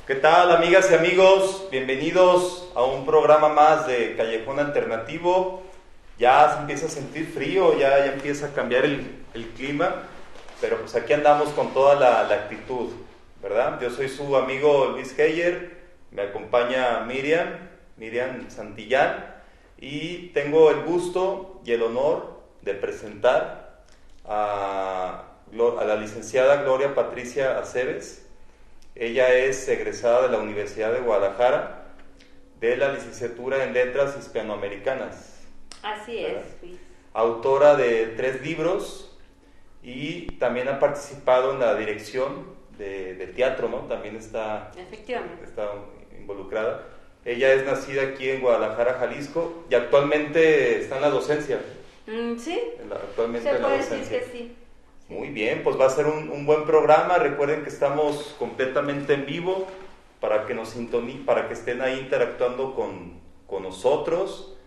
¿Qué tal, amigas y amigos? Bienvenidos a un programa más de Callejón Alternativo. Ya se empieza a sentir frío, ya empieza a cambiar el clima, pero pues aquí andamos con toda la actitud, ¿verdad? Yo soy su amigo Luis Heyer, me acompaña Miriam Santillán, y tengo el gusto y el honor de presentar a la licenciada Gloria Patricia Aceves. Ella es egresada de la Universidad de Guadalajara de la licenciatura en Letras Hispanoamericanas. Así es, sí. Autora de 3 libros y también ha participado en la dirección de teatro, ¿no? También está involucrada. Ella es nacida aquí en Guadalajara, Jalisco, y actualmente está en la docencia. Sí, actualmente se en la puede docencia. decir que sí. Muy bien, pues va a ser un buen programa. Recuerden que estamos completamente en vivo para que para que estén ahí interactuando con nosotros.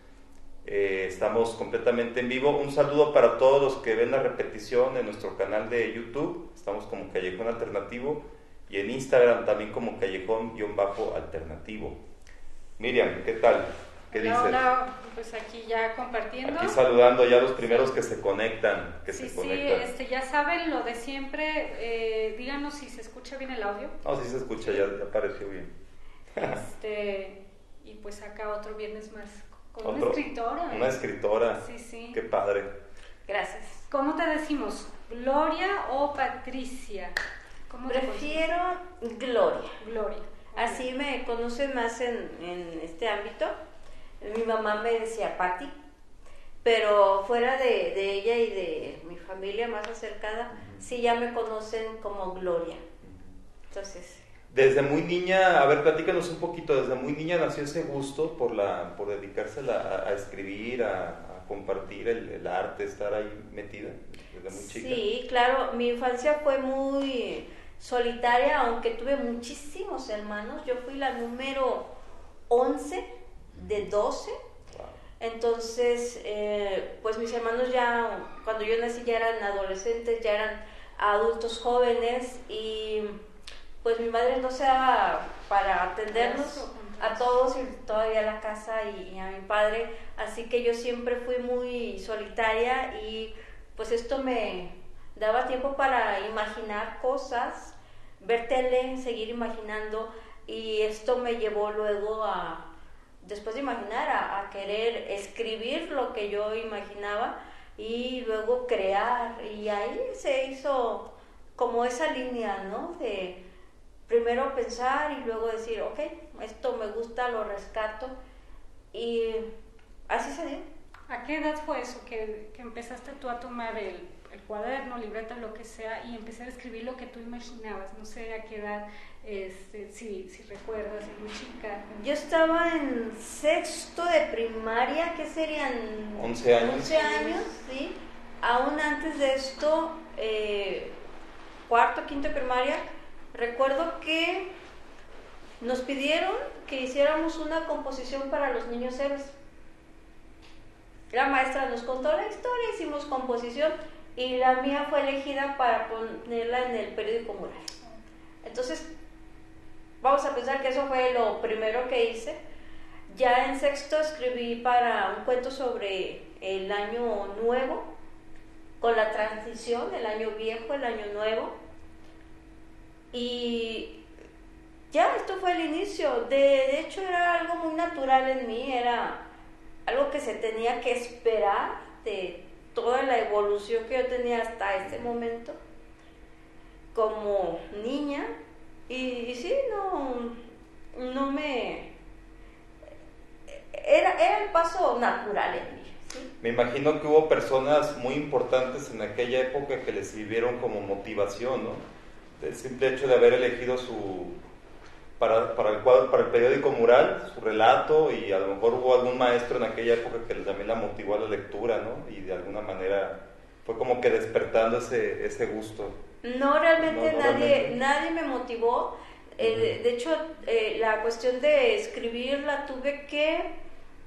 Estamos completamente en vivo. Un saludo para todos los que ven la repetición en nuestro canal de YouTube. Estamos como Callejón Alternativo y en Instagram también como Callejón-Alternativo. Miriam, ¿qué tal? ¿Qué dices? Hola, pues aquí ya compartiendo. Aquí saludando ya a los primeros que se conectan. Sí, ya saben lo de siempre. Díganos si se escucha bien el audio. Sí se escucha, ya apareció bien. Y pues acá otro viernes más con una escritora. Una escritora. Sí. Qué padre. Gracias. ¿Cómo te decimos? ¿Gloria o Patricia? Prefiero Gloria. Gloria. Así me conocen más en este ámbito. Mi mamá me decía Pati, pero fuera de ella y de mi familia más acercada, sí ya me conocen como Gloria. Entonces... Desde muy niña, a ver, platícanos un poquito, desde muy niña nació ese gusto por dedicarse a escribir, a compartir el arte, estar ahí metida desde muy chica. Sí, claro, mi infancia fue muy solitaria, aunque tuve muchísimos hermanos. Yo fui la número 11 de 12. Wow. Entonces, pues mis hermanos ya, cuando yo nací, ya eran adolescentes, ya eran adultos jóvenes, y pues mi madre no se daba para atendernos a todos y todavía a la casa y a mi padre, así que yo siempre fui muy solitaria, y pues esto me daba tiempo para imaginar cosas, ver tele, seguir imaginando, y esto me llevó luego después de imaginar, a querer escribir lo que yo imaginaba y luego crear, y ahí se hizo como esa línea, ¿no? De primero pensar y luego decir, ok, esto me gusta, lo rescato, y así se dio. ¿A qué edad fue eso que empezaste tú a tomar el cuaderno, libreta, lo que sea, y empezar a escribir lo que tú imaginabas? No sé a qué edad, si recuerdas, muy chica. Yo estaba en 6º de primaria, ¿qué serían? 11 años. 11 años, sí. Aún antes de esto, 4º, 5º de primaria, recuerdo que nos pidieron que hiciéramos una composición para los niños héroes. La maestra nos contó la historia, hicimos composición, y la mía fue elegida para ponerla en el periódico mural. Entonces, vamos a pensar que eso fue lo primero que hice. Ya en 6º escribí para un cuento sobre el año nuevo, con la transición, el año viejo, el año nuevo. Y ya esto fue el inicio. De hecho, era algo muy natural en mí, era algo que se tenía que esperar de toda la evolución que yo tenía hasta este momento como niña, y sí, no me... Era el paso natural en mí, ¿sí? Me imagino que hubo personas muy importantes en aquella época que les sirvieron como motivación, ¿no? El simple hecho de haber elegido para el cuadro, para el periódico mural, su relato, y a lo mejor hubo algún maestro en aquella época que también la motivó a la lectura, ¿no? Y de alguna manera fue como que despertando ese gusto. No, realmente nadie me motivó. De hecho, la cuestión de escribir la tuve que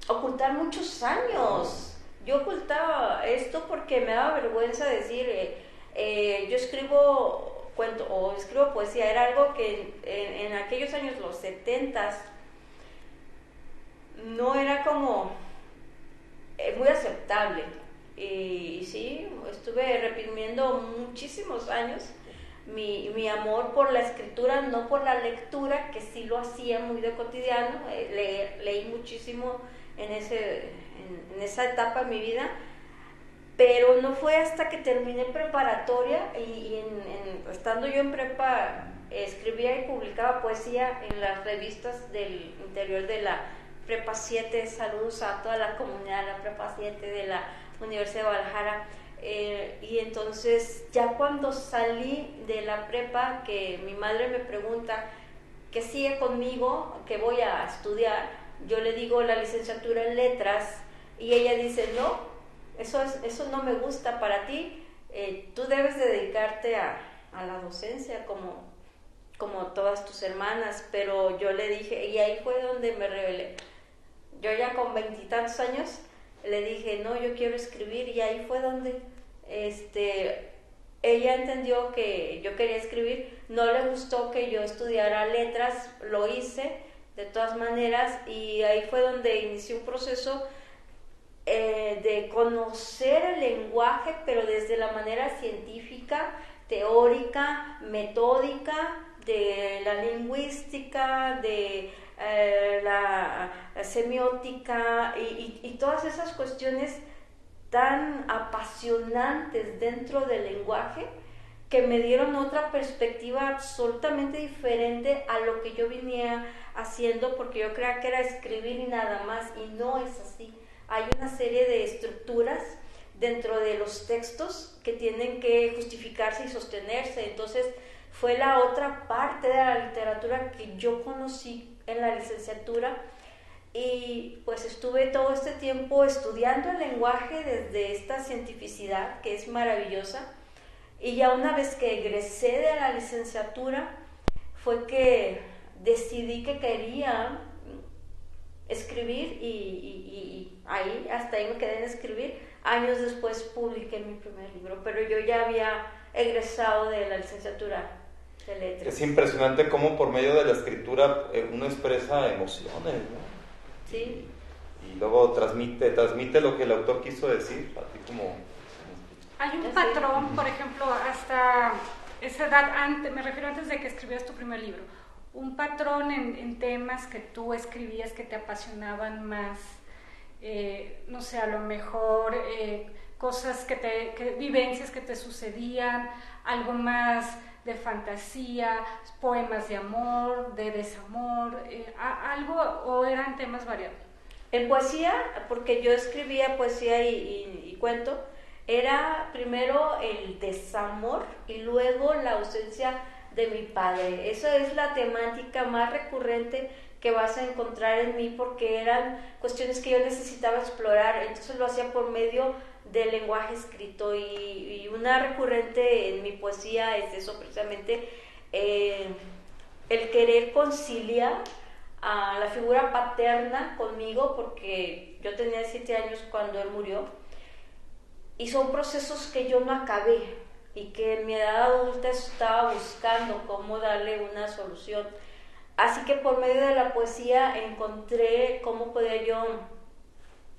ocultar muchos años. Yo ocultaba esto porque me daba vergüenza decir, yo escribo cuento o escribo poesía, era algo que en aquellos años, los 70s, no era como muy aceptable. Y sí, estuve reprimiendo muchísimos años mi amor por la escritura, no por la lectura, que sí lo hacía muy de cotidiano. Leí muchísimo en esa etapa de mi vida, pero no fue hasta que terminé preparatoria y estando yo en prepa, escribía y publicaba poesía en las revistas del interior de la Prepa 7. Saludos a toda la comunidad de la Prepa 7 de la Universidad de Guadalajara. Y entonces ya cuando salí de la prepa, que mi madre me pregunta qué sigue conmigo, qué voy a estudiar, yo le digo la licenciatura en letras y ella dice, no, eso no me gusta para ti, tú debes de dedicarte a la docencia como todas tus hermanas. Pero yo le dije, y ahí fue donde me rebelé, yo ya con 20 y tantos años le dije, no, yo quiero escribir, y ahí fue donde ella entendió que yo quería escribir. No le gustó que yo estudiara letras, lo hice de todas maneras, y ahí fue donde inicié un proceso de conocer el lenguaje, pero desde la manera científica, teórica, metódica, de la lingüística, de la semiótica y todas esas cuestiones tan apasionantes dentro del lenguaje, que me dieron otra perspectiva absolutamente diferente a lo que yo venía haciendo, porque yo creía que era escribir y nada más, y no es así. Hay una serie de estructuras dentro de los textos que tienen que justificarse y sostenerse. Entonces fue la otra parte de la literatura que yo conocí en la licenciatura, y pues estuve todo este tiempo estudiando el lenguaje desde esta cientificidad que es maravillosa. Y ya una vez que egresé de la licenciatura fue que decidí que quería escribir, y ahí, hasta ahí me quedé en escribir. Años después publiqué mi primer libro, pero yo ya había egresado de la licenciatura de letras. Es impresionante cómo por medio de la escritura uno expresa emociones, ¿no? Sí. Y luego transmite lo que el autor quiso decir, así como... Hay un patrón, por ejemplo, hasta esa edad, me refiero antes de que escribieras tu primer libro, un patrón en temas que tú escribías que te apasionaban más, no sé, a lo mejor cosas vivencias que te sucedían, algo más de fantasía, poemas de amor, de desamor, algo, o eran temas variados. En poesía, porque yo escribía poesía y cuento, era primero el desamor y luego la ausencia de mi padre. Esa es la temática más recurrente que vas a encontrar en mí, porque eran cuestiones que yo necesitaba explorar. Entonces lo hacía por medio del lenguaje escrito, y una recurrente en mi poesía es eso precisamente, el querer conciliar a la figura paterna conmigo, porque yo tenía 7 años cuando él murió, y son procesos que yo no acabé y que en mi edad adulta estaba buscando cómo darle una solución. Así que por medio de la poesía encontré cómo podía yo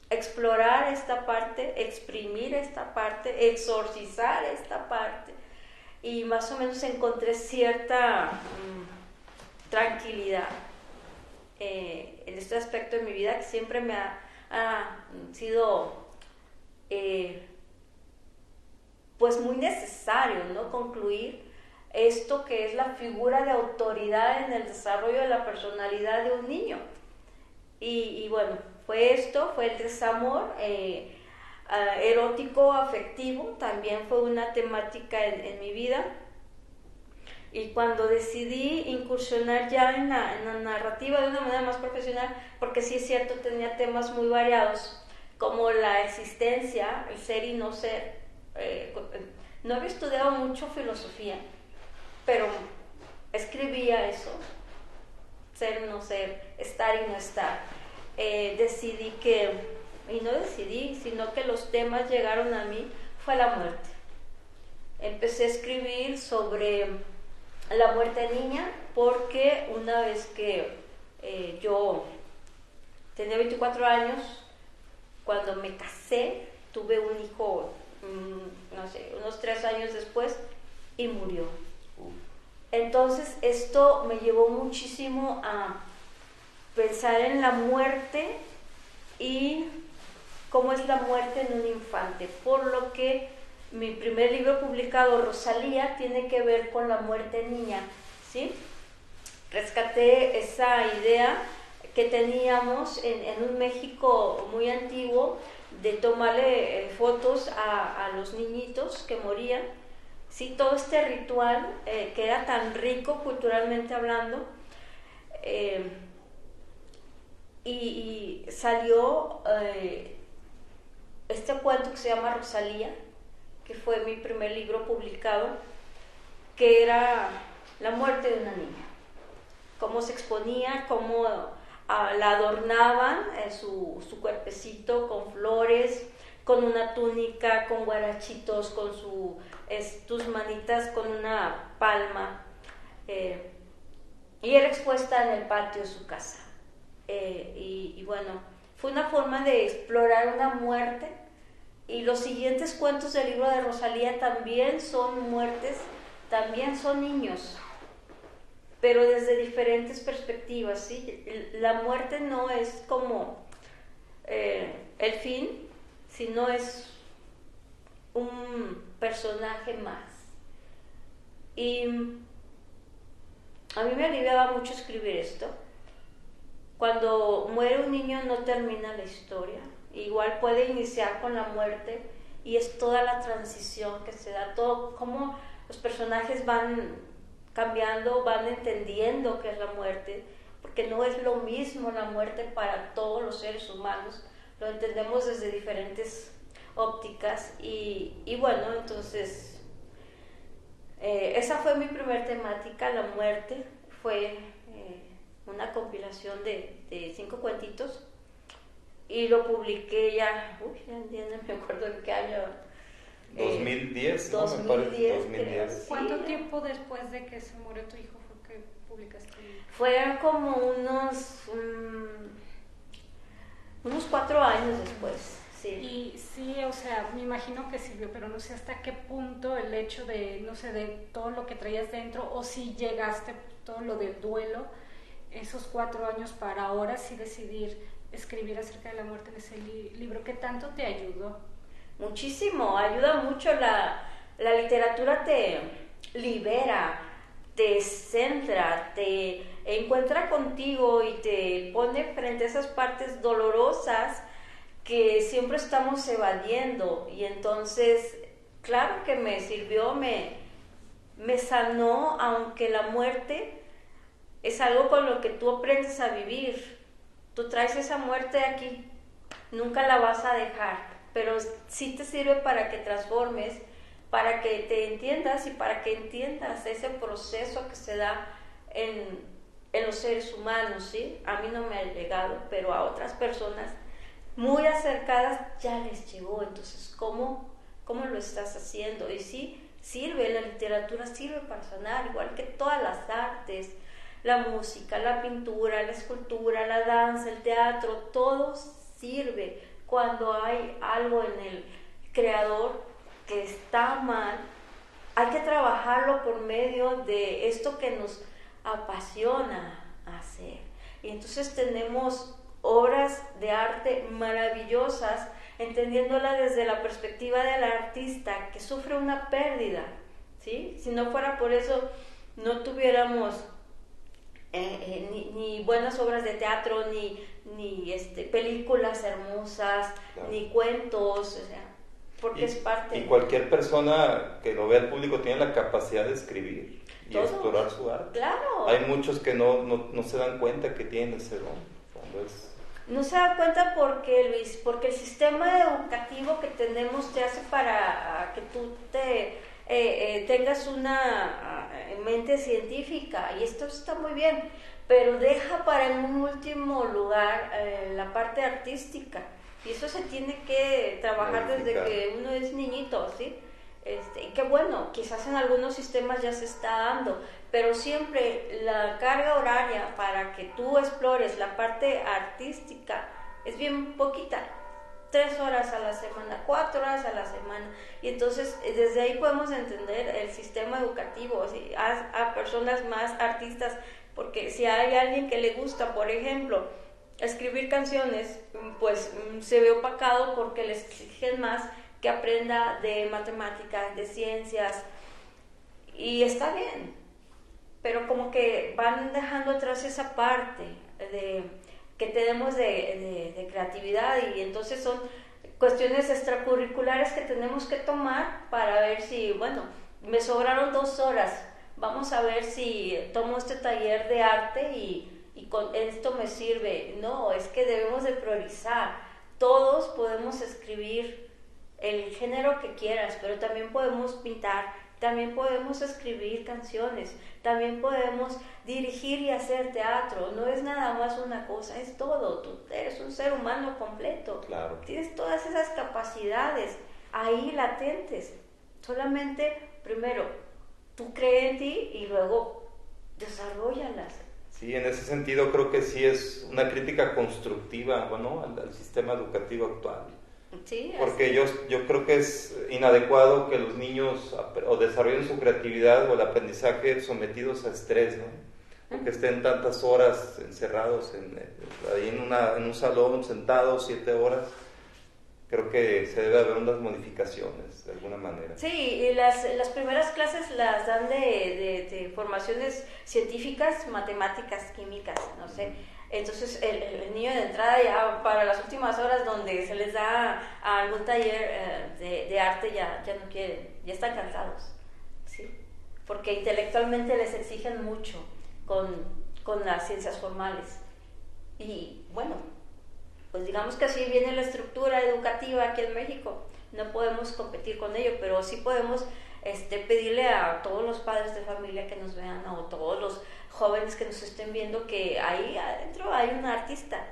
explorar esta parte, exprimir esta parte, exorcizar esta parte, y más o menos encontré cierta tranquilidad en este aspecto de mi vida, que siempre me ha sido pues muy necesario, ¿no? Concluir esto que es la figura de autoridad en el desarrollo de la personalidad de un niño. Y bueno, fue el desamor erótico, afectivo, también fue una temática en mi vida. Y cuando decidí incursionar ya en la narrativa de una manera más profesional, porque sí es cierto, tenía temas muy variados, como la existencia, el ser y no ser. No había estudiado mucho filosofía, pero escribía eso, ser y no ser, estar y no estar. Sino que los temas llegaron a mí, fue la muerte. empecé a escribir sobre la muerte de niña, porque una vez que yo tenía 24 años, cuando me casé, tuve un hijo, no sé, unos 3 años después, y murió. Entonces esto me llevó muchísimo a pensar en la muerte y cómo es la muerte en un infante, por lo que mi primer libro publicado, Rosalía, tiene que ver con la muerte niña, ¿sí? Rescaté esa idea que teníamos en un México muy antiguo de tomarle fotos a los niñitos que morían, ¿sí? Todo este ritual que era tan rico culturalmente hablando, y salió este cuento que se llama Rosalía, que fue mi primer libro publicado, que era la muerte de una niña, cómo se exponía, cómo la adornaban, su cuerpecito con flores, con una túnica, con guarachitos, con tus manitas con una palma, y era expuesta en el patio de su casa. Y bueno, fue una forma de explorar una muerte, y los siguientes cuentos del libro de Rosalía también son muertes, también son niños, pero desde diferentes perspectivas, ¿sí? La muerte no es como el fin, sino es un personaje más. Y a mí me aliviaba mucho escribir esto. Cuando muere un niño no termina la historia, igual puede iniciar con la muerte, y es toda la transición que se da, todo cómo los personajes van cambiando, van entendiendo qué es la muerte, porque no es lo mismo la muerte para todos los seres humanos, lo entendemos desde diferentes ópticas, y bueno, entonces esa fue mi primer temática, la muerte. Fue una compilación de 5 cuentitos, y lo publiqué ya no me acuerdo en qué año. 2010, ¿no? 2010, 2010. ¿Cuánto sí. tiempo después de que se murió tu hijo fue que publicaste? Fueron como unos 4 años después, sí. Y sí, o sea, me imagino que sirvió, pero no sé hasta qué punto el hecho de, no sé, de todo lo que traías dentro, o si llegaste, todo lo del duelo, esos 4 años para ahora sí decidir escribir acerca de la muerte en ese libro, ¿qué tanto te ayudó? Muchísimo, ayuda mucho, la literatura te libera, te centra, te encuentra contigo y te pone frente a esas partes dolorosas que siempre estamos evadiendo, y entonces claro que me sirvió, me sanó, aunque la muerte es algo con lo que tú aprendes a vivir. Tú traes esa muerte aquí, nunca la vas a dejar, pero sí te sirve para que transformes, para que te entiendas y para que entiendas ese proceso que se da en los seres humanos, ¿sí? A mí no me ha llegado, pero a otras personas muy acercadas ya les llegó. Entonces, ¿cómo lo estás haciendo? Y sí, sirve, la literatura sirve para sanar, igual que todas las artes, la música, la pintura, la escultura, la danza, el teatro, todo sirve. Cuando hay algo en el creador que está mal, hay que trabajarlo por medio de esto que nos apasiona hacer. Y entonces tenemos obras de arte maravillosas, entendiéndola desde la perspectiva del artista que sufre una pérdida, ¿sí? Si no fuera por eso, no tuviéramos ni buenas obras de teatro, ni películas hermosas, claro, ni cuentos, o sea, porque es parte. Y cualquier persona que lo vea al público tiene la capacidad de escribir y ¿Todos? Explorar su arte. Claro. Hay muchos que no se dan cuenta que tienen ese don. No se dan cuenta porque el sistema educativo que tenemos te hace para que tú tengas una mente científica, y esto está muy bien, pero deja para en un último lugar la parte artística, y eso se tiene que trabajar desde que uno es niñito, ¿sí? Y que bueno, quizás en algunos sistemas ya se está dando, pero siempre la carga horaria para que tú explores la parte artística es bien poquita. 3 horas a la semana, 4 horas a la semana, y entonces desde ahí podemos entender el sistema educativo, ¿sí? A personas más artistas, porque si hay alguien que le gusta, por ejemplo, escribir canciones, pues se ve opacado porque les exigen más que aprenda de matemáticas, de ciencias, y está bien, pero como que van dejando atrás esa parte que tenemos de creatividad, y entonces son cuestiones extracurriculares que tenemos que tomar para ver si, bueno, me sobraron 2 horas, vamos a ver si tomo este taller de arte y con esto me sirve. No, es que debemos de priorizar. Todos podemos escribir el género que quieras, pero también podemos pintar, también podemos escribir canciones, también podemos dirigir y hacer teatro. No es nada más una cosa, es todo. Tú eres un ser humano completo. Claro. Tienes todas esas capacidades ahí latentes. Solamente, primero, tú cree en ti y luego desarróllalas. Sí, en ese sentido creo que sí es una crítica constructiva, bueno, al sistema educativo actual. Sí, porque yo creo que es inadecuado que los niños o desarrollen su creatividad o el aprendizaje sometidos a estrés, ¿no? O que estén tantas horas encerrados ahí en un salón, sentados 7 horas. Creo que se debe haber unas modificaciones de alguna manera. Sí, y las primeras clases las dan de formaciones científicas, matemáticas, químicas, no sé. Entonces el niño de entrada ya para las últimas horas donde se les da algún taller de arte ya no quieren, ya están cansados, ¿sí? Porque intelectualmente les exigen mucho con las ciencias formales. Y bueno, pues digamos que así viene la estructura educativa aquí en México. No podemos competir con ello, pero sí podemos pedirle a todos los padres de familia que nos vean, o todos los jóvenes que nos estén viendo, que ahí adentro hay un artista.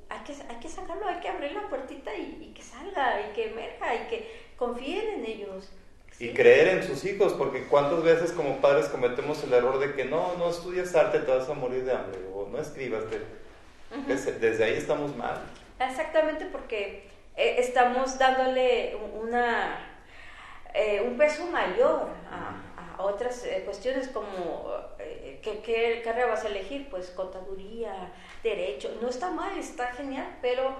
Hay que sacarlo, hay que abrir la puertita y que salga, y que emerja, y que confíen en ellos. ¿Sí? Y creer en sus hijos, porque cuántas veces como padres cometemos el error de que no estudias arte, te vas a morir de hambre, o no escribas. Desde ahí estamos mal. Exactamente, porque estamos dándole un peso mayor a otras cuestiones, como ¿qué carrera vas a elegir? Pues contaduría, derecho. No está mal, está genial, pero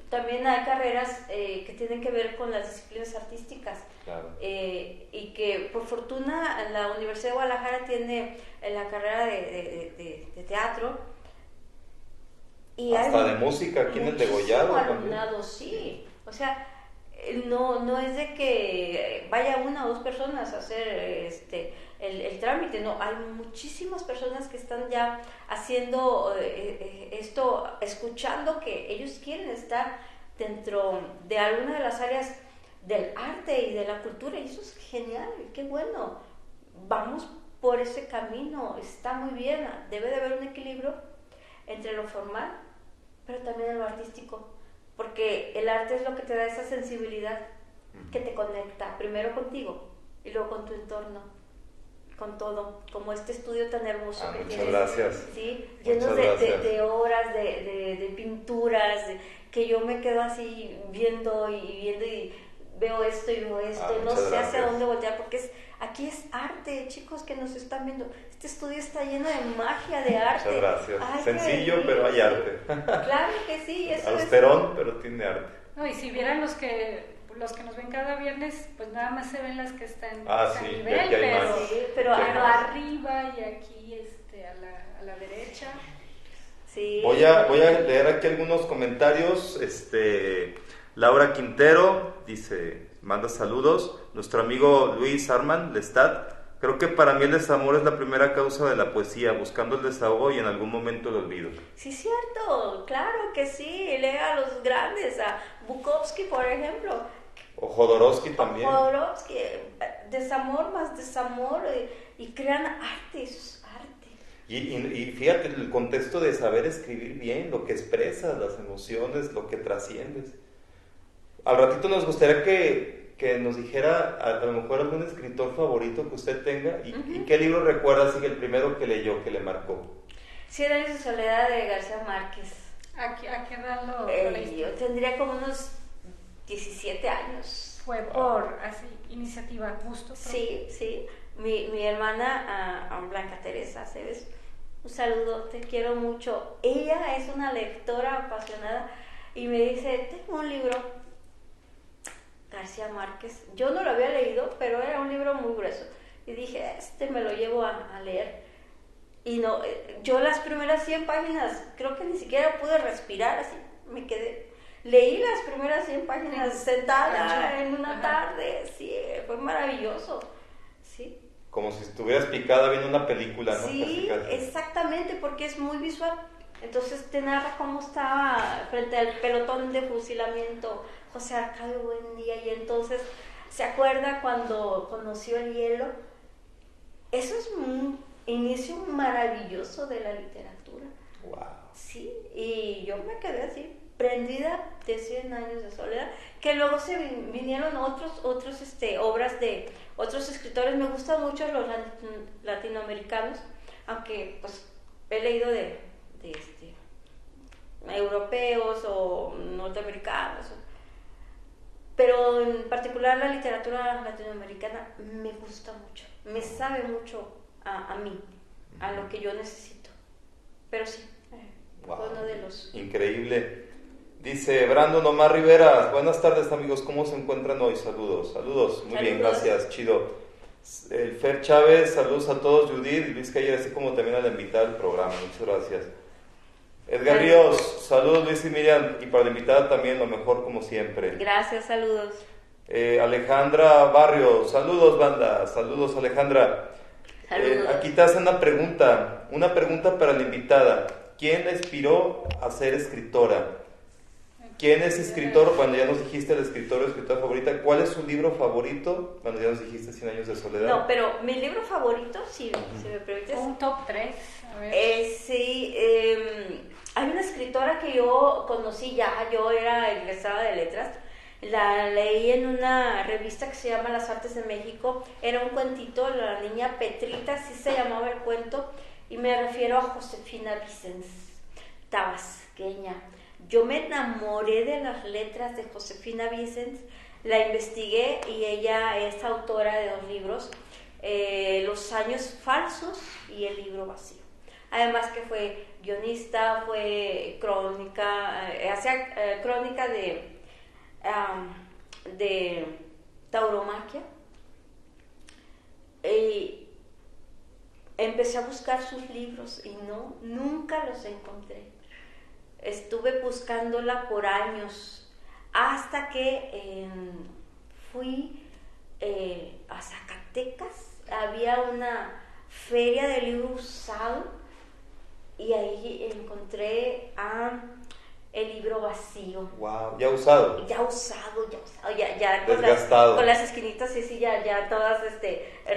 también hay carreras que tienen que ver con las disciplinas artísticas. Claro. Y que por fortuna la Universidad de Guadalajara tiene la carrera de teatro. Y hasta de música aquí en el Degollado alumnado, sí. O sea, no es de que vaya 1 o 2 personas a hacer el trámite, no, hay muchísimas personas que están ya haciendo esto, escuchando que ellos quieren estar dentro de alguna de las áreas del arte y de la cultura, y eso es genial, qué bueno. Vamos por ese camino, está muy bien. Debe de haber un equilibrio entre lo formal, pero también en lo artístico, porque el arte es lo que te da esa sensibilidad que te conecta primero contigo y luego con tu entorno, con todo, como este estudio tan hermoso que muchas tienes, gracias. ¿sí? Llenos de obras, de pinturas, que yo me quedo así viendo y veo esto y veo esto, no sé hacia dónde voltear, porque aquí es arte, chicos que nos están viendo. Este estudio está lleno de magia, de arte. Muchas gracias. Ay, sencillo, pero hay arte. Claro que sí. Eso austerón, pero tiene arte. No, y si vieran los que nos ven cada viernes, pues nada más se ven las que están a sí, nivel, pero arriba y aquí a la derecha. Sí. Voy a leer aquí algunos comentarios. Laura Quintero dice, manda saludos. Nuestro amigo Luis Arman Lestat: creo que para mí el desamor es la primera causa de la poesía, buscando el desahogo y en algún momento el olvido. Sí, cierto, claro que sí. Lea a los grandes, a Bukowski, por ejemplo. O Jodorowsky también. Jodorowsky, desamor más desamor, y crean arte, eso es arte. Y fíjate, el contexto de saber escribir bien, lo que expresas, las emociones, lo que trasciendes. Al ratito nos gustaría que que nos dijera a lo mejor algún escritor favorito que usted tenga y qué libro recuerda, así que el primero que leyó, que le marcó. 100 años de soledad de García Márquez. ¿A qué edad lo leíste? Yo tendría como unos 17 años. Fue por así, iniciativa, gusto. Sí. Mi hermana, Blanca Teresa Aceves, un saludo, te quiero mucho. Ella es una lectora apasionada y me dice, tengo un libro, García Márquez. Yo no lo había leído, pero era un libro muy grueso. Y dije, me lo llevo a leer. Y no, yo las primeras 100 páginas, creo que ni siquiera pude respirar, así me quedé. Leí las primeras 100 páginas sentada en una tarde, sí, fue maravilloso, sí. Como si estuvieras picada viendo una película, ¿no? Sí, exactamente, porque es muy visual. Entonces te narra cómo estaba frente al pelotón de fusilamiento José Arcadio Buendía, y entonces se acuerda cuando conoció el hielo. Eso es un inicio maravilloso de la literatura. Wow. Sí, y yo me quedé así, prendida de 100 años de soledad, que luego se vinieron otras obras de otros escritores. Me gustan mucho los latinoamericanos, aunque pues he leído de europeos o norteamericanos, pero en particular la literatura latinoamericana me gusta mucho, me sabe mucho a mí, a lo que yo necesito. Pero sí, wow, uno de los... Increíble. Dice Brandon Omar Rivera, buenas tardes amigos, ¿cómo se encuentran hoy? Saludos. Muy bien, gracias, chido. El Fer Chávez, saludos a todos, Judith y Luis Cayer, así como también a la invitada del programa, muchas gracias. Edgar Ríos, saludos Luis y Miriam, y para la invitada también lo mejor como siempre. Gracias, saludos. Alejandra Barrio, saludos banda, saludos Alejandra. Aquí te hacen una pregunta para la invitada. ¿Quién la inspiró a ser escritora? ¿Quién es escritor? Bueno, ya nos dijiste el escritor o escritora favorita. ¿Cuál es su libro favorito? Bueno, ya nos dijiste 100 años de soledad. No, pero mi libro favorito, si me permites. Un top 3. A ver. Sí, hay una escritora que yo conocí yo era egresada de letras. La leí en una revista que se llama Las Artes de México. Era un cuentito, La Niña Petrita, así se llamaba el cuento. Y me refiero a Josefina Vicens, tabasqueña. Yo me enamoré de las letras de Josefina Vicens, la investigué y ella es autora de 2 libros, Los años falsos y El libro vacío. Además que fue guionista, fue crónica, hacía crónica de tauromaquia. Y empecé a buscar sus libros y nunca los encontré. Estuve buscándola por años hasta que fui a Zacatecas. Había una feria de libro usado y ahí encontré El libro vacío. Wow, ya usado. Ya usado, ya desgastado. Con las esquinitas sí, ya todas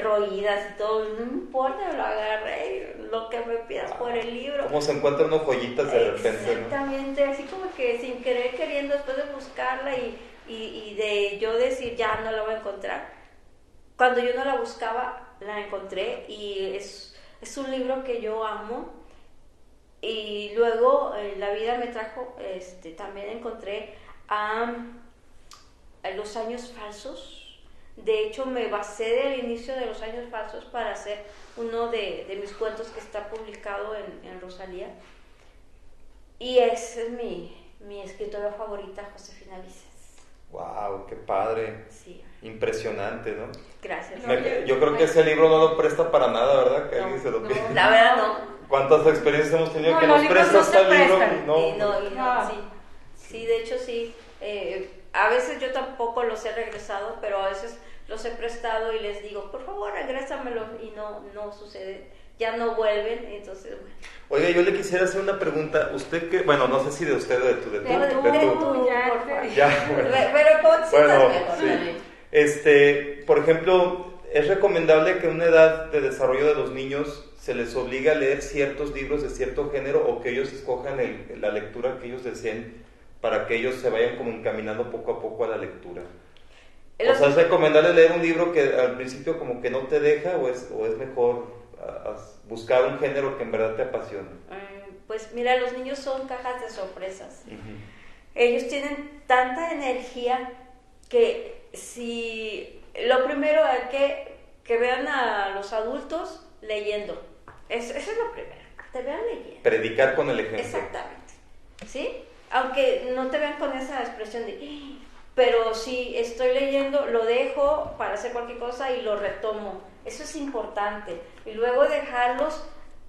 roídas y todo. No importa, lo agarré, lo que me pidas por el libro. Como se encuentran unas joyitas de repente, exactamente, ¿no? Así como que sin querer queriendo, después de buscarla y de yo decir ya no la voy a encontrar. Cuando yo no la buscaba, la encontré y es un libro que yo amo. Y luego la vida me trajo, también encontré a Los años falsos. De hecho, me basé del inicio de Los años falsos para hacer uno de mis cuentos que está publicado en Rosalía. Y esa es mi escritora favorita, Josefina Vicens. ¡Wow! ¡Qué padre! Sí. Impresionante, ¿no? Gracias. Yo creo que ese libro no lo presta para nada, ¿verdad? Que alguien se lo pide. La verdad no. ¿Cuántas experiencias hemos tenido que los nos prestas no tal libro? No, sí, de hecho sí. A veces yo tampoco los he regresado, pero a veces los he prestado y les digo, por favor, regrésamelos, y no sucede. Ya no vuelven, entonces bueno. Oiga, yo le quisiera hacer una pregunta. Usted que, bueno, no sé si de usted o de tú. Ya, bueno. Pero bueno, mejor, sí. Por ejemplo, ¿es recomendable que a una edad de desarrollo de los niños se les obligue a leer ciertos libros de cierto género o que ellos escojan la lectura que ellos deseen para que ellos se vayan como encaminando poco a poco a la lectura? O sea, ¿es recomendable leer un libro que al principio como que no te deja o es mejor buscar un género que en verdad te apasione? Pues mira, los niños son cajas de sorpresas. Uh-huh. Ellos tienen tanta energía que si lo primero es que vean a los adultos leyendo. Eso es lo primero, te vean leyendo. Predicar con el ejemplo. Exactamente, ¿sí? Aunque no te vean con esa expresión de... Pero si estoy leyendo, lo dejo para hacer cualquier cosa y lo retomo. Eso es importante. Y luego dejarlos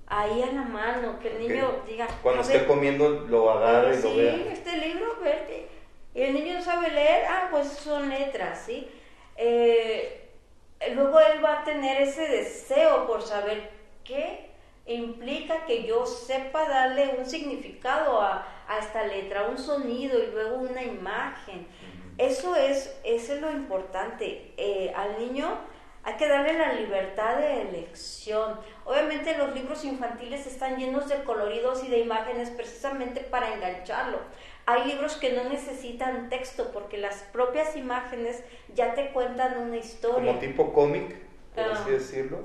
ahí a la mano, que el niño diga... Cuando esté comiendo, lo agarre y lo vea. Sí, este libro, verte. Y el niño no sabe leer, pues son letras, ¿sí? Luego él va a tener ese deseo por saber qué implica que yo sepa darle un significado a esta letra, un sonido y luego una imagen. Eso es lo importante. Al niño hay que darle la libertad de elección. Obviamente los libros infantiles están llenos de coloridos y de imágenes precisamente para engancharlo. Hay libros que no necesitan texto porque las propias imágenes ya te cuentan una historia. ¿Como tipo cómic, por así decirlo?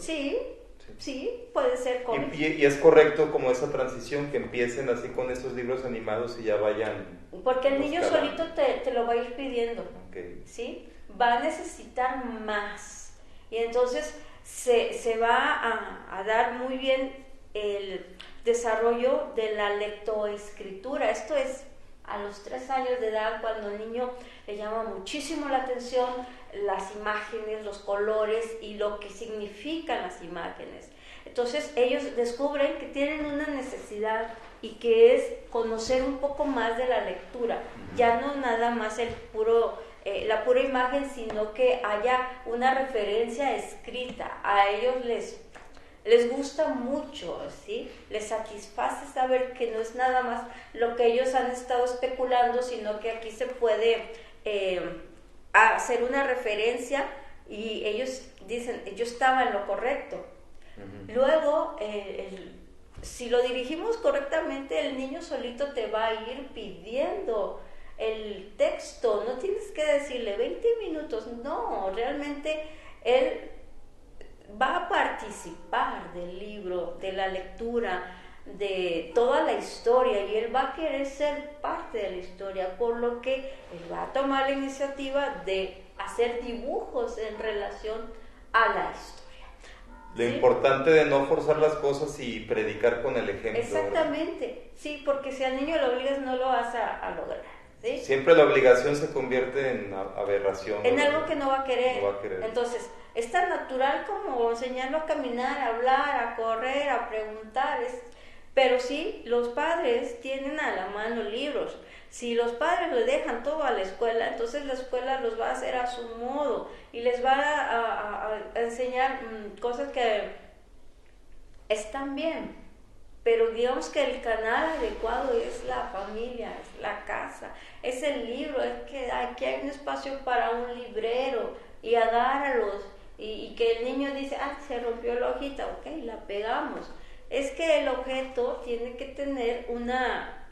Sí, puede ser cómic. Y es correcto como esa transición, que empiecen así con esos libros animados y ya vayan... Porque el niño solito te lo va a ir pidiendo, okay. ¿sí? Va a necesitar más. Y entonces se va a dar muy bien el desarrollo de la lectoescritura. Esto es a los 3 años de edad, cuando el niño le llama muchísimo la atención las imágenes, los colores y lo que significan las imágenes. Entonces ellos descubren que tienen una necesidad y que es conocer un poco más de la lectura, ya no nada más la pura imagen, sino que haya una referencia escrita. A ellos les gusta mucho, ¿sí? Les satisface saber que no es nada más lo que ellos han estado especulando, sino que aquí se puede hacer una referencia y ellos dicen, yo estaba en lo correcto. Uh-huh. Luego, si lo dirigimos correctamente, el niño solito te va a ir pidiendo el texto. No tienes que decirle 20 minutos, no, realmente él va a participar del libro, de la lectura, de toda la historia, y él va a querer ser parte de la historia, por lo que él va a tomar la iniciativa de hacer dibujos en relación a la historia. Lo importante de no forzar las cosas y predicar con el ejemplo. Exactamente, ¿verdad? Sí, porque si al niño lo obligas no lo vas a lograr. ¿Sí? Siempre la obligación se convierte en aberración. En algo que no va a querer. No va a querer. Entonces, es tan natural como enseñarlo a caminar, a hablar, a correr, a preguntar. Pero sí, los padres tienen a la mano libros. Si los padres le dejan todo a la escuela, entonces la escuela los va a hacer a su modo y les va a enseñar cosas que están bien. Pero digamos que el canal adecuado es la familia, es la casa, es el libro, es que aquí hay un espacio para un librero y agárralos y que el niño dice, se rompió la hojita, ok, la pegamos. Es que el objeto tiene que tener una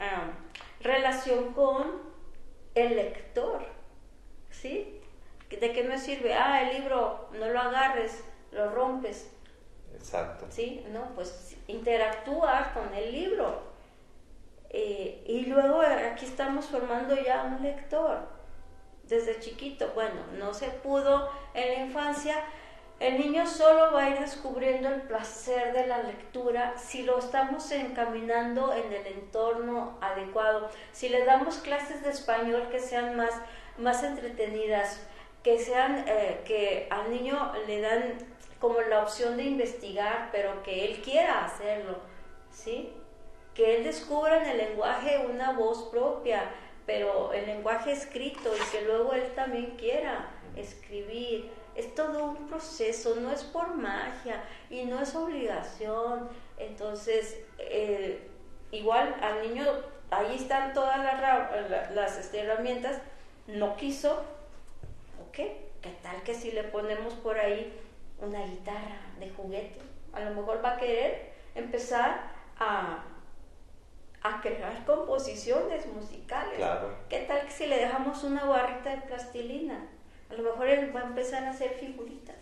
relación con el lector, ¿sí? ¿De qué me sirve? El libro, no lo agarres, lo rompes. Exacto. Sí, no, pues interactúas con el libro. Y luego aquí estamos formando ya un lector desde chiquito. Bueno, no se pudo en la infancia. El niño solo va a ir descubriendo el placer de la lectura si lo estamos encaminando en el entorno adecuado. Si le damos clases de español que sean más entretenidas, que sean que al niño le dan como la opción de investigar, pero que él quiera hacerlo, ¿sí? Que él descubra en el lenguaje una voz propia, pero el lenguaje escrito, y que luego él también quiera escribir. Es todo un proceso, no es por magia y no es obligación. Entonces, igual al niño, ahí están todas las herramientas, no quiso, ¿ok? ¿Qué tal que si le ponemos por ahí una guitarra de juguete? A lo mejor va a querer empezar a crear composiciones musicales. Claro. ¿Qué tal que si le dejamos una barrita de plastilina? a lo mejor él va a empezar a hacer figuritas,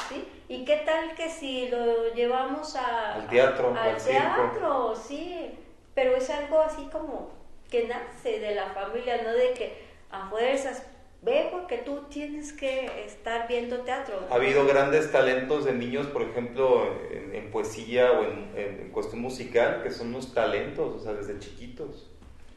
¿sí? ¿Y qué tal que si lo llevamos al teatro, al teatro, circo? Sí, pero es algo así como que nace de la familia, no de que a fuerzas, ve porque tú tienes que estar viendo teatro. Ha habido grandes talentos de niños, por ejemplo, en poesía o en cuestión musical, que son unos talentos, o sea, desde chiquitos.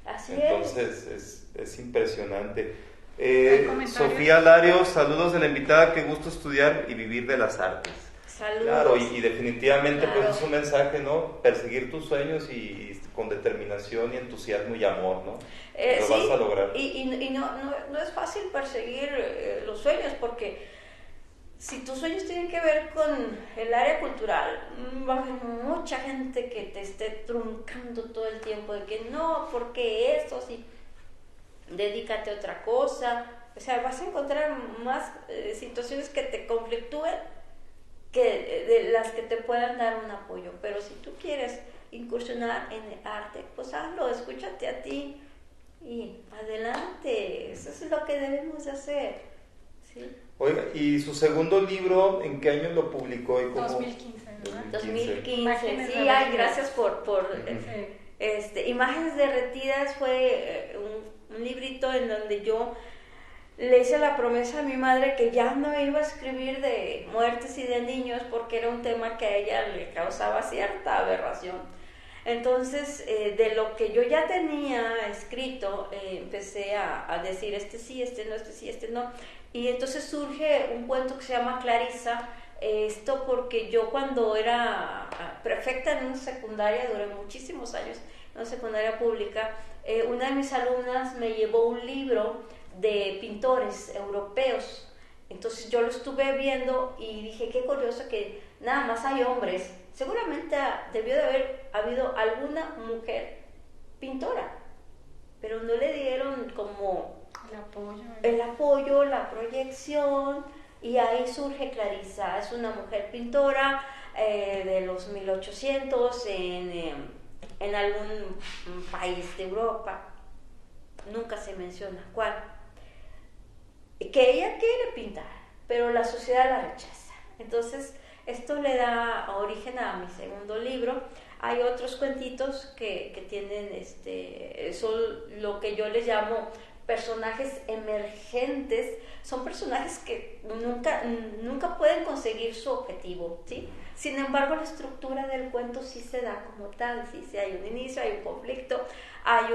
Así Entonces es impresionante. Comentarios. Sofía Larios, saludos de la invitada, qué gusto estudiar y vivir de las artes. Saludos. Claro, y definitivamente Claro. pues es un mensaje, ¿no? Perseguir tus sueños y con determinación y entusiasmo y amor, ¿no? Lo Sí, vas a lograr. Y no es fácil perseguir los sueños, porque si tus sueños tienen que ver con el área cultural, va a haber mucha gente que te esté truncando todo el tiempo de que no, porque esto, sí, dedícate a otra cosa. O sea, vas a encontrar más situaciones que te conflictúen que de las que te puedan dar un apoyo. Pero si tú quieres incursionar en el arte, pues hazlo, escúchate a ti y adelante. Eso es lo que debemos de hacer, ¿sí? Oiga, ¿y su segundo libro en qué año lo publicó? Y cómo? 2015, ¿verdad? 2015, Imágenes sí, derretidas. ay, gracias por Sí. Imágenes derretidas fue un librito en donde yo le hice la promesa a mi madre que ya no iba a escribir de muertes y de niños, porque era un tema que a ella le causaba cierta aberración. Entonces, de lo que yo ya tenía escrito, empecé a decir, este sí, este no, este sí, este no. Y entonces surge un cuento que se llama Clarisa. Esto porque yo cuando era prefecta en una secundaria, duré muchísimos años en una secundaria pública, una de mis alumnas me llevó un libro de pintores europeos. Entonces yo lo estuve viendo y dije, qué curioso que nada más hay hombres. Seguramente debió de haber habido alguna mujer pintora, pero no le dieron como el apoyo, la proyección, y ahí surge Clarisa. Es una mujer pintora de los 1800 en algún país de Europa, nunca se menciona cuál, que ella quiere pintar, pero la sociedad la rechaza. Entonces esto le da origen a mi segundo libro. Hay otros cuentitos que tienen, son lo que yo les llamo personajes emergentes. Son personajes que nunca pueden conseguir su objetivo, ¿sí? Sin embargo, la estructura del cuento sí se da como tal, sí hay un inicio, hay un conflicto, hay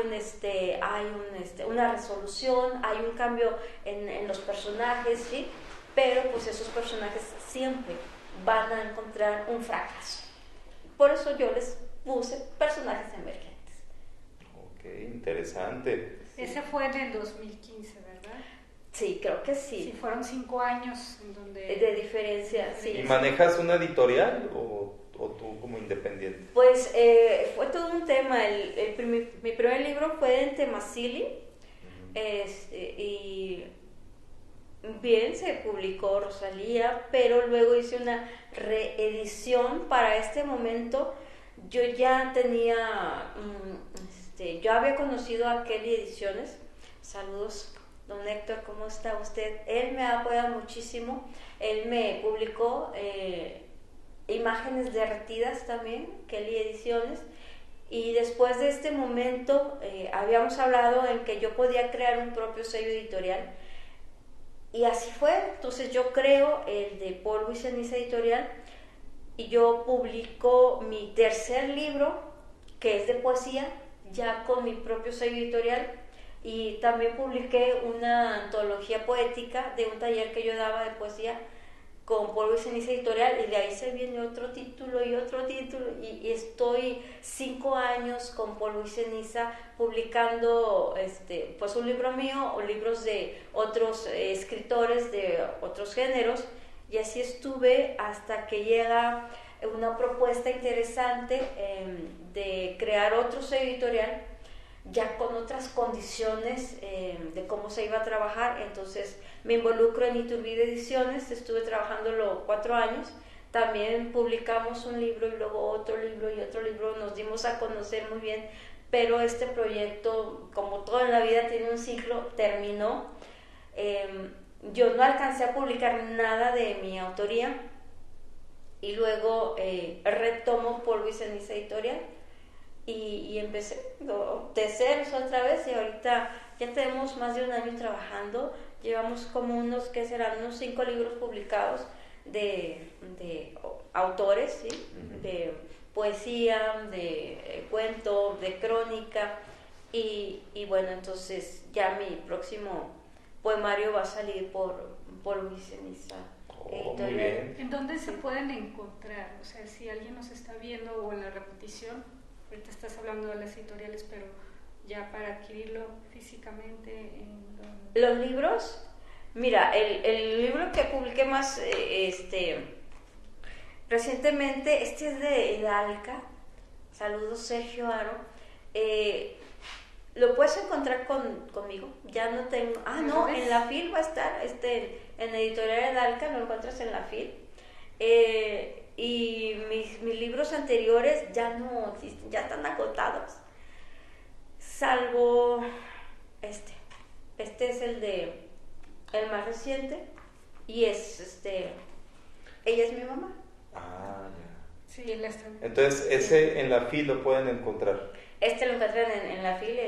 una resolución, hay un cambio en los personajes, ¿sí? Pero pues esos personajes siempre van a encontrar un fracaso. Por eso yo les puse personajes emergentes. Ok, interesante. Ese fue en el 2015, ¿verdad? Sí, creo que sí. Sí, fueron 5 años en donde... De diferencia, sí. ¿Y manejas una editorial o tú como independiente? Pues fue todo un tema. Mi primer libro fue en Temacili, y bien se publicó Rosalía, pero luego hice una reedición para este momento. Yo ya tenía, yo había conocido a Kelly Ediciones. Saludos, don Héctor, ¿cómo está usted? Él me ha apoyado muchísimo. Él me publicó Imágenes derretidas también, Kelly Ediciones. Y después de este momento habíamos hablado en que yo podía crear un propio sello editorial. Y así fue. Entonces yo creo el de Polvo y Ceniza Editorial, y yo publico mi tercer libro, que es de poesía, ya con mi propio sello editorial. Y también publiqué una antología poética de un taller que yo daba de poesía con Polvo y Ceniza Editorial, y de ahí se viene otro título y otro título, y estoy 5 años con Polvo y Ceniza publicando pues un libro mío o libros de otros escritores de otros géneros, y así estuve hasta que llega una propuesta interesante de crear otro sello editorial ya con otras condiciones de cómo se iba a trabajar. Entonces me involucro en Iturbide Ediciones, estuve trabajándolo 4 años, también publicamos un libro y luego otro libro y otro libro, nos dimos a conocer muy bien, pero este proyecto, como todo en la vida tiene un ciclo, terminó. yo no alcancé a publicar nada de mi autoría y luego retomo Polvo y Ceniza Editorial y empecé de ceros otra vez y ahorita ya tenemos más de un año trabajando, llevamos como unos 5 libros publicados de autores, ¿sí? De poesía, de cuento, de crónica y bueno, entonces ya mi próximo poemario va a salir por Polvo y Ceniza Editorial. Muy bien. ¿En dónde se pueden encontrar? O sea, si alguien nos está viendo o en la repetición, ahorita estás hablando de las editoriales, pero ya para adquirirlo físicamente. Los libros, mira, el libro que publiqué más recientemente, es de Edalca, saludos Sergio Aro, lo puedes encontrar conmigo, ya no tengo, en la FIL va a estar, en Editorial Edalca, lo encuentras en la FIL, y mis libros anteriores ya no existen, ya están agotados, salvo este es el más reciente, y es ella es mi mamá. Ah, ya. Sí, Entonces, ese en la FIL lo pueden encontrar. Lo encuentran en la FIL,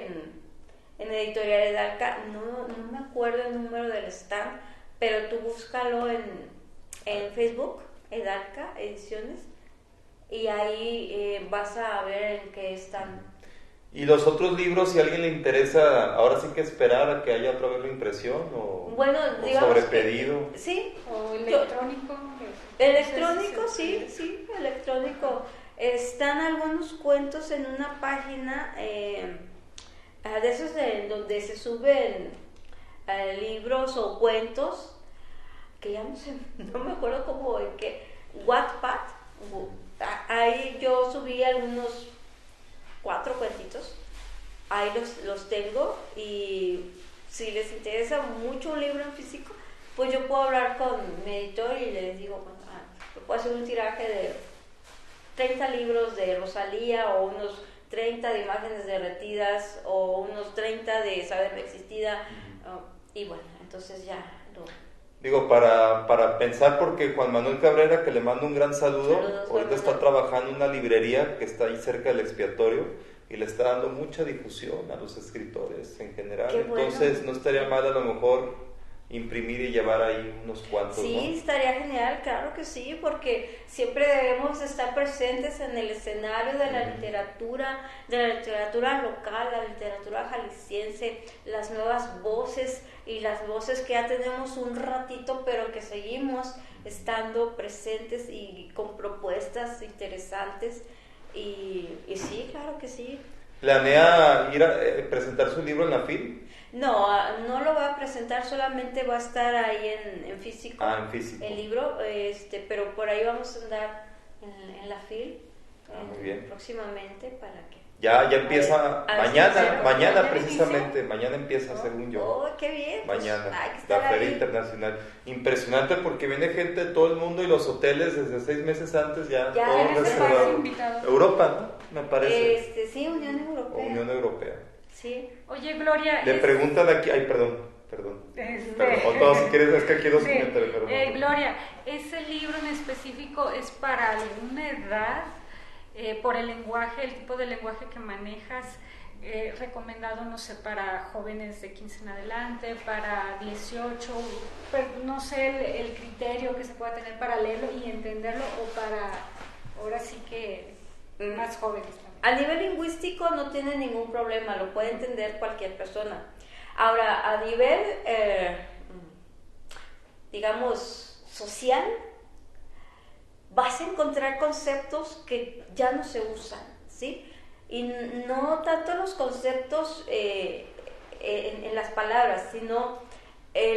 en Editorial Edalca. No me acuerdo el número del stand, pero tú búscalo en Facebook, Edalca Ediciones, y ahí vas a ver en qué están. ¿Y los otros libros, si a alguien le interesa, ahora sí que esperar a que haya otra vez la impresión o sobre pedido? Sí. ¿O electrónico? Electrónico, sí, electrónico. Están algunos cuentos en una página de esos donde se suben libros o cuentos, que ya no me acuerdo cómo, en qué, Wattpad. Ahí yo subí algunos 4 cuentitos, ahí los tengo, y si les interesa mucho un libro en físico, pues yo puedo hablar con mi editor y les digo, puedo hacer un tiraje de 30 libros de Rosalía, o unos 30 de Imágenes Derretidas, o unos 30 de Saber Existida, y bueno, entonces ya Digo, para pensar, porque Juan Manuel Cabrera, que le mando un gran saludo, ahorita está trabajando en una librería que está ahí cerca del Expiatorio y le está dando mucha difusión a los escritores en general. Entonces, no estaría mal a lo mejor imprimir y llevar ahí unos cuantos, Sí, ¿no? estaría genial, claro que sí, porque siempre debemos estar presentes en el escenario de la literatura local, la literatura jalisciense, las nuevas voces y las voces que ya tenemos un ratito, pero que seguimos estando presentes y con propuestas interesantes, y sí, claro que sí. ¿Planea ir a presentar su libro en la FIL? No lo voy a presentar, solamente va a estar ahí en físico. En físico. El libro, pero por ahí vamos a andar en la FIL muy bien. Próximamente para que... Ya empieza mañana precisamente, mañana empieza, según yo. Oh, qué bien. Mañana, pues, la Feria Internacional. Impresionante, porque viene gente de todo el mundo y los hoteles desde 6 meses antes ya todos reservados. Europa, ¿no? Me parece. Sí, Unión Europea. Unión Europea. Sí. Oye, Gloria... Le preguntan aquí, perdón. O todo, si quieres, es que aquí dos comentarios. Gloria, ¿ese libro en específico es para alguna edad? Por el lenguaje, el tipo de lenguaje que manejas, recomendado, no sé, para jóvenes de 15 en adelante, para 18, pero no sé el criterio que se pueda tener para leerlo y entenderlo, o para, ahora sí que, más jóvenes también. A nivel lingüístico no tiene ningún problema, lo puede entender cualquier persona. Ahora, a nivel, digamos, social, vas a encontrar conceptos que ya no se usan, ¿sí? Y no tanto los conceptos en las palabras, sino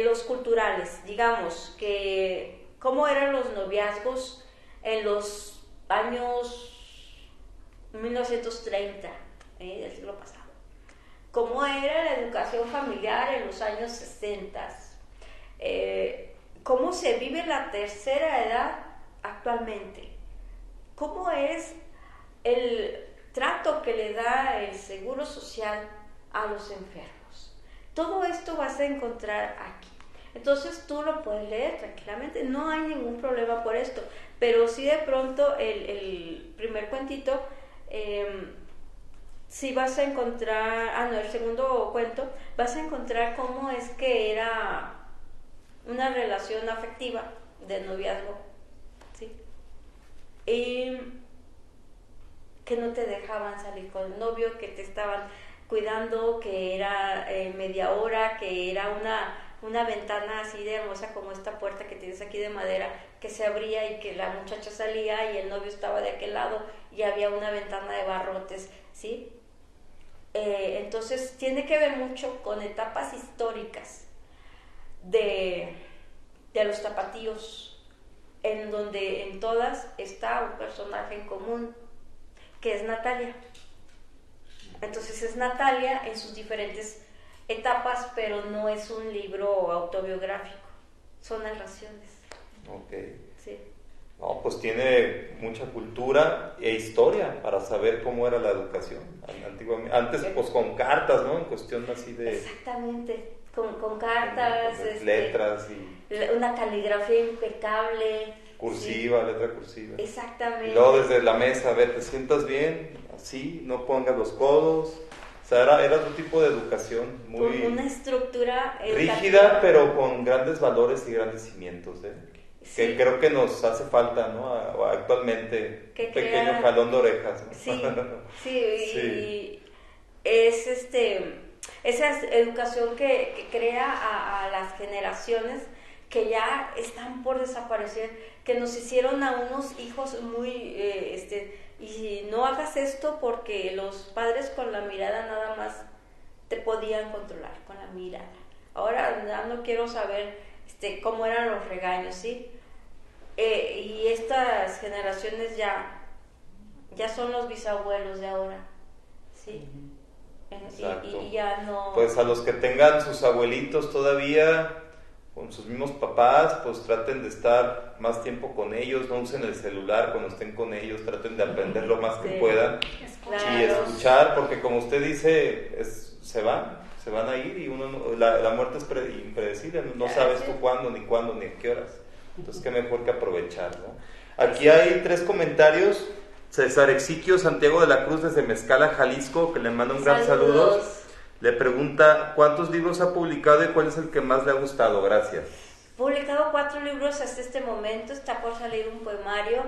los culturales. Digamos, que cómo eran los noviazgos en los años 1930, del siglo pasado. Cómo era la educación familiar en los años 60. Cómo se vive la tercera edad actualmente, cómo es el trato que le da el Seguro Social a los enfermos. Todo esto vas a encontrar aquí. Entonces tú lo puedes leer tranquilamente, no hay ningún problema por esto, pero sí de pronto el primer cuentito, sí vas a encontrar, el segundo cuento, vas a encontrar cómo es que era una relación afectiva de noviazgo, ¿sí? Y que no te dejaban salir con el novio, que te estaban cuidando, que era media hora, que era una ventana así de hermosa como esta puerta que tienes aquí de madera, que se abría y que la muchacha salía y el novio estaba de aquel lado y había una ventana de barrotes, ¿sí? Entonces tiene que ver mucho con etapas históricas de los tapatíos, en donde en todas está un personaje en común, que es Natalia. Entonces es Natalia en sus diferentes etapas, pero no es un libro autobiográfico, son narraciones. Ok. Sí. No, pues tiene mucha cultura e historia para saber cómo era la educación antiguamente. Antes, pues con cartas, ¿no? En cuestión así de... Exactamente, con cartas, letras y... una caligrafía impecable. Cursiva, sí. Letra cursiva. Exactamente. Y luego desde la mesa, a ver, ¿te sientas bien? Así, no pongas los codos. O sea, era otro tipo de educación muy... Con una estructura rígida, pero con grandes valores y grandes cimientos, ¿eh? Sí. Que creo que nos hace falta, ¿no? Actualmente, un pequeño jalón de orejas, ¿no? Sí, sí. Y es esa educación que crea a las generaciones que ya están por desaparecer, que nos hicieron a unos hijos muy, y no hagas esto porque los padres con la mirada nada más te podían controlar, con la mirada. Ahora ya no quiero saber cómo eran los regaños, ¿sí? Y estas generaciones ya son los bisabuelos de ahora, ¿sí? Y ya no... Pues a los que tengan sus abuelitos todavía con sus mismos papás, pues traten de estar más tiempo con ellos, no usen el celular cuando estén con ellos, traten de aprender lo más que puedan y escuchar, porque como usted dice, se van a ir y la muerte es impredecible, no sabes tú cuándo, ni a qué horas, entonces qué mejor que aprovechar, ¿no? Aquí hay 3 comentarios. César Exiquio Santiago de la Cruz desde Mezcala, Jalisco, que le manda un gran saludo. Le pregunta, ¿cuántos libros ha publicado y cuál es el que más le ha gustado? Gracias. Publicado 4 libros hasta este momento, está por salir un poemario.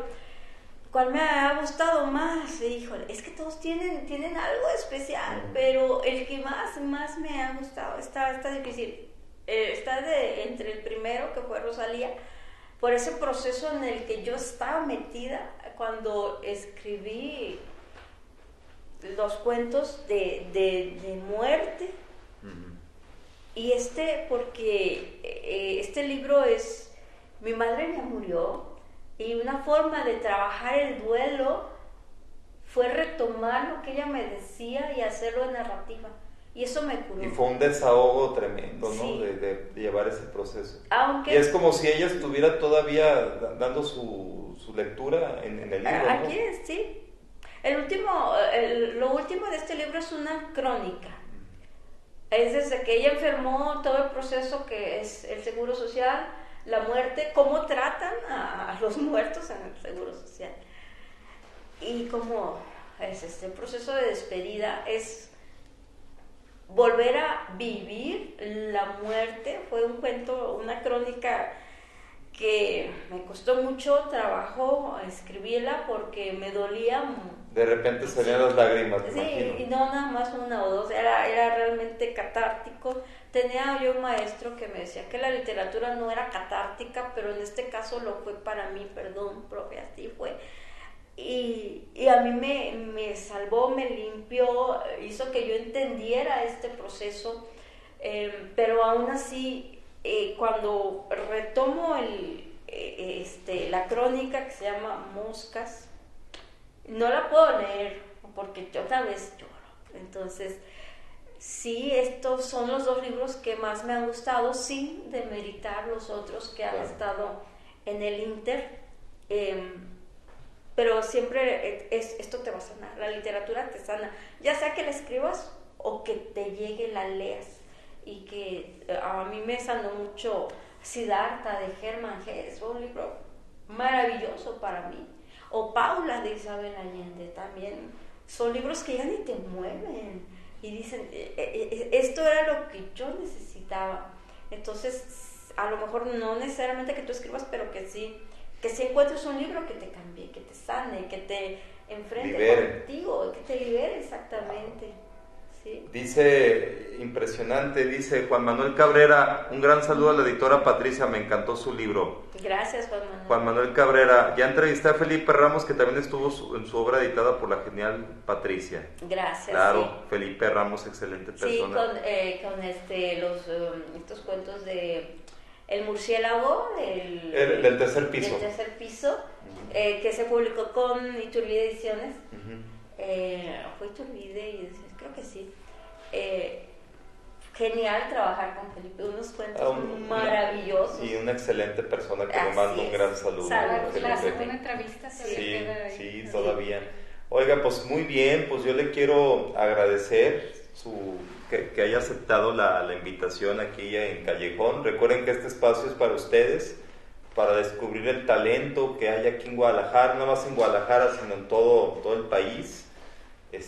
¿Cuál me ha gustado más? Híjole, es que todos tienen algo especial, pero el que más me ha gustado, está difícil. Está entre el primero, que fue Rosalía, por ese proceso en el que yo estaba metida cuando escribí los cuentos de muerte. Y porque este libro es, mi madre ya murió, y una forma de trabajar el duelo fue retomar lo que ella me decía y hacerlo en narrativa. Y eso me curó. Y fue un desahogo tremendo, ¿no? Sí. De llevar ese proceso. Aunque, y es como si ella estuviera todavía dando su lectura en el libro, ¿no? Aquí es, sí. Lo último de este libro es una crónica. Es desde que ella enfermó, todo el proceso que es el Seguro Social, la muerte, cómo tratan a los muertos en el Seguro Social. Y cómo es este proceso de despedida, es volver a vivir la muerte. Fue un cuento, una crónica que me costó mucho trabajo escribirla porque me dolía. De repente salían las lágrimas, me sí, imagino. Y no nada más una o dos, era realmente catártico. Tenía yo un maestro que me decía que la literatura no era catártica, pero en este caso lo fue para mí, perdón, profe, así fue. Y a mí me salvó, me limpió, hizo que yo entendiera este proceso, pero aún así, cuando retomo la crónica que se llama Moscas, no la puedo leer porque otra vez lloro. Entonces, sí, estos son los 2 libros que más me han gustado, sin demeritar los otros que han estado en el Inter. Pero siempre esto te va a sanar, la literatura te sana, ya sea que la escribas o que te llegue, la leas. y que a mí me sanó mucho. Siddhartha de Hermann Hesse fue un libro maravilloso para mí. O Paula de Isabel Allende también. Son libros que ya ni te mueven y dicen, esto era lo que yo necesitaba. Entonces, a lo mejor no necesariamente que tú escribas, pero que sí encuentres un libro que te cambie, que te sane, que te enfrente contigo, que te libere exactamente. ¿Sí? Dice, impresionante, dice Juan Manuel Cabrera, un gran saludo a la editora Patricia, me encantó su libro. Gracias, Juan Manuel. Juan Manuel Cabrera, ya entrevisté a Felipe Ramos, que también estuvo en su obra editada por la genial Patricia. Gracias. Claro, sí. Felipe Ramos, excelente persona. Sí, con estos cuentos de El murciélago, del tercer piso. Del tercer piso, que se publicó con Iturbide Ediciones. Fue Iturbide, creo que sí. Genial trabajar con Felipe, unos cuentos maravillosos. Y una excelente persona que le mando un gran saludo. La segunda entrevista sí, todavía. Oiga, pues muy bien, pues yo le quiero agradecer que haya aceptado la invitación aquí en Callejón. Recuerden que este espacio es para ustedes, para descubrir el talento que hay aquí en Guadalajara, no más en Guadalajara, sino en todo el país.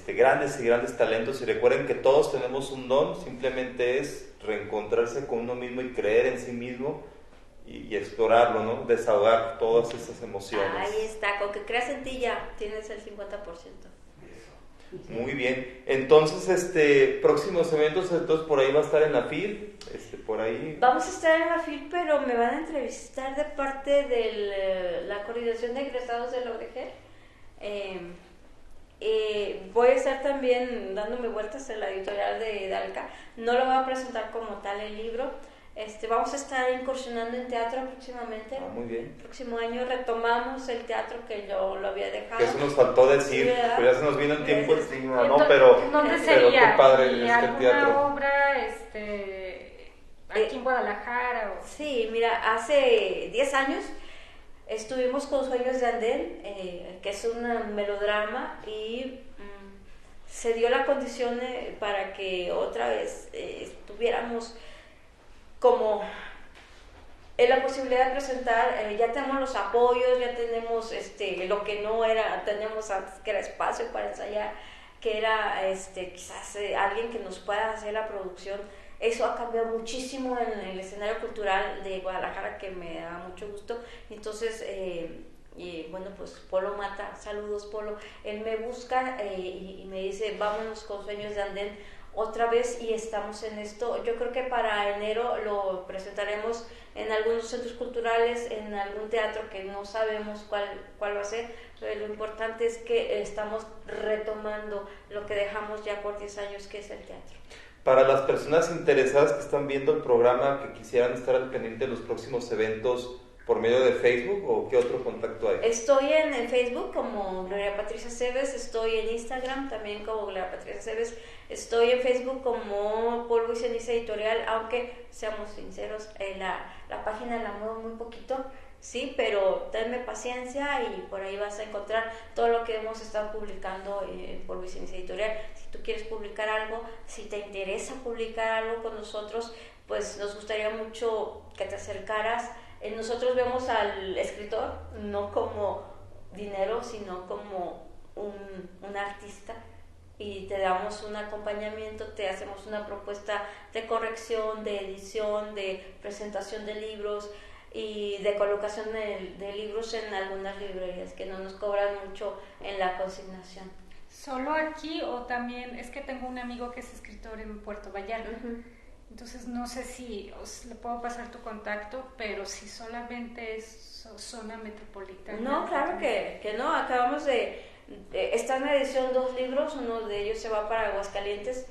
Grandes y grandes talentos, y recuerden que todos tenemos un don, simplemente es reencontrarse con uno mismo y creer en sí mismo y explorarlo, ¿no? Desahogar todas esas emociones. Ahí está, con que creas en ti ya tienes el 50%. Muy bien, entonces próximos eventos, entonces por ahí va a estar en la FIL, por ahí. Vamos a estar en la FIL, pero me van a entrevistar de parte de la coordinación de egresados de la UDG. Voy a estar también dándome vueltas en la editorial de Dalca. No lo voy a presentar como tal el libro. Vamos a estar incursionando en teatro próximamente. Muy bien. El próximo año retomamos el teatro que yo lo había dejado. Que eso nos faltó decir, sí, pero ya se nos vino el tiempo encima, ¿no? ¿Dónde sería? Qué padre ¿Y alguna teatro. obra aquí en Guadalajara? Sí, mira, hace 10 años estuvimos con Sueños de Andén, que es un melodrama, y se dio la condición para que otra vez estuviéramos como en la posibilidad de presentar. Ya tenemos los apoyos, ya tenemos lo que no era, tenemos antes, que era espacio para ensayar, que era quizás alguien que nos pueda hacer la producción. Eso ha cambiado muchísimo en el escenario cultural de Guadalajara, que me da mucho gusto. Entonces, bueno, pues Polo Mata, saludos Polo, él me busca y me dice, vámonos con Sueños de Andén otra vez, y estamos en esto. Yo creo que para enero lo presentaremos en algunos centros culturales, en algún teatro que no sabemos cuál va a ser, pero lo importante es que estamos retomando lo que dejamos ya por 10 años, que es el teatro. Para las personas interesadas que están viendo el programa, que quisieran estar al pendiente de los próximos eventos, ¿por medio de Facebook o qué otro contacto hay? Estoy en Facebook como Gloria Patricia Cebes, estoy en Instagram también como Gloria Patricia Cebes, estoy en Facebook como Polvo y Ceniza Editorial, aunque seamos sinceros, la página la muevo muy poquito, sí, pero tenme paciencia y por ahí vas a encontrar todo lo que hemos estado publicando en Polvo y Ceniza Editorial. Si tú quieres publicar algo, si te interesa publicar algo con nosotros, pues nos gustaría mucho que te acercaras. Nosotros vemos al escritor no como dinero, sino como un artista, y te damos un acompañamiento, te hacemos una propuesta de corrección, de edición, de presentación de libros y de colocación de libros en algunas librerías que no nos cobran mucho en la consignación. ¿Solo aquí o también? Es que tengo un amigo que es escritor en Puerto Vallarta. Entonces no sé si le puedo pasar tu contacto, pero si solamente es zona metropolitana. No, claro que no. Acabamos está en edición 2 libros, uno de ellos se va para Aguascalientes.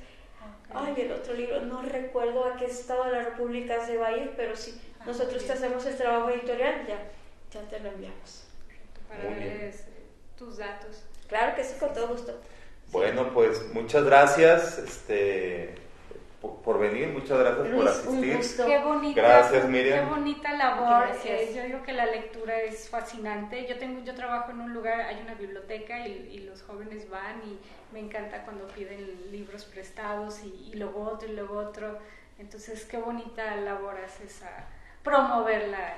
Okay. Ay, el otro libro, no recuerdo a qué estado de la República se va a ir, pero sí, nosotros te hacemos el trabajo editorial, ya te lo enviamos. Para ver tus datos. Claro que sí, con todo gusto. Bueno, pues muchas gracias por venir, muchas gracias por asistir. Un gusto. Qué bonita, gracias, Miriam. Qué bonita labor. Gracias. Yo digo que la lectura es fascinante. Yo trabajo en un lugar, hay una biblioteca y los jóvenes van, y me encanta cuando piden libros prestados y luego otro y luego otro. Entonces, qué bonita labor haces a promover la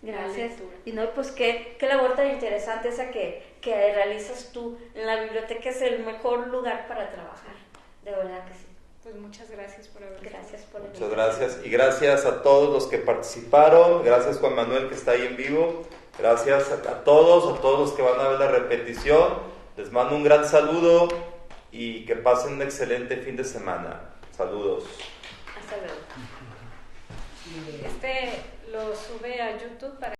Gracias. lectura. Y no, pues qué labor tan interesante esa que realizas tú en la biblioteca. Es el mejor lugar para trabajar, de verdad que sí. Pues muchas gracias por haber Gracias por la Muchas invitación. gracias. Y gracias a todos los que participaron. Gracias Juan Manuel que está ahí en vivo. Gracias a todos los que van a ver la repetición. Les mando un gran saludo y que pasen un excelente fin de semana. Saludos. Hasta luego. Lo sube a YouTube para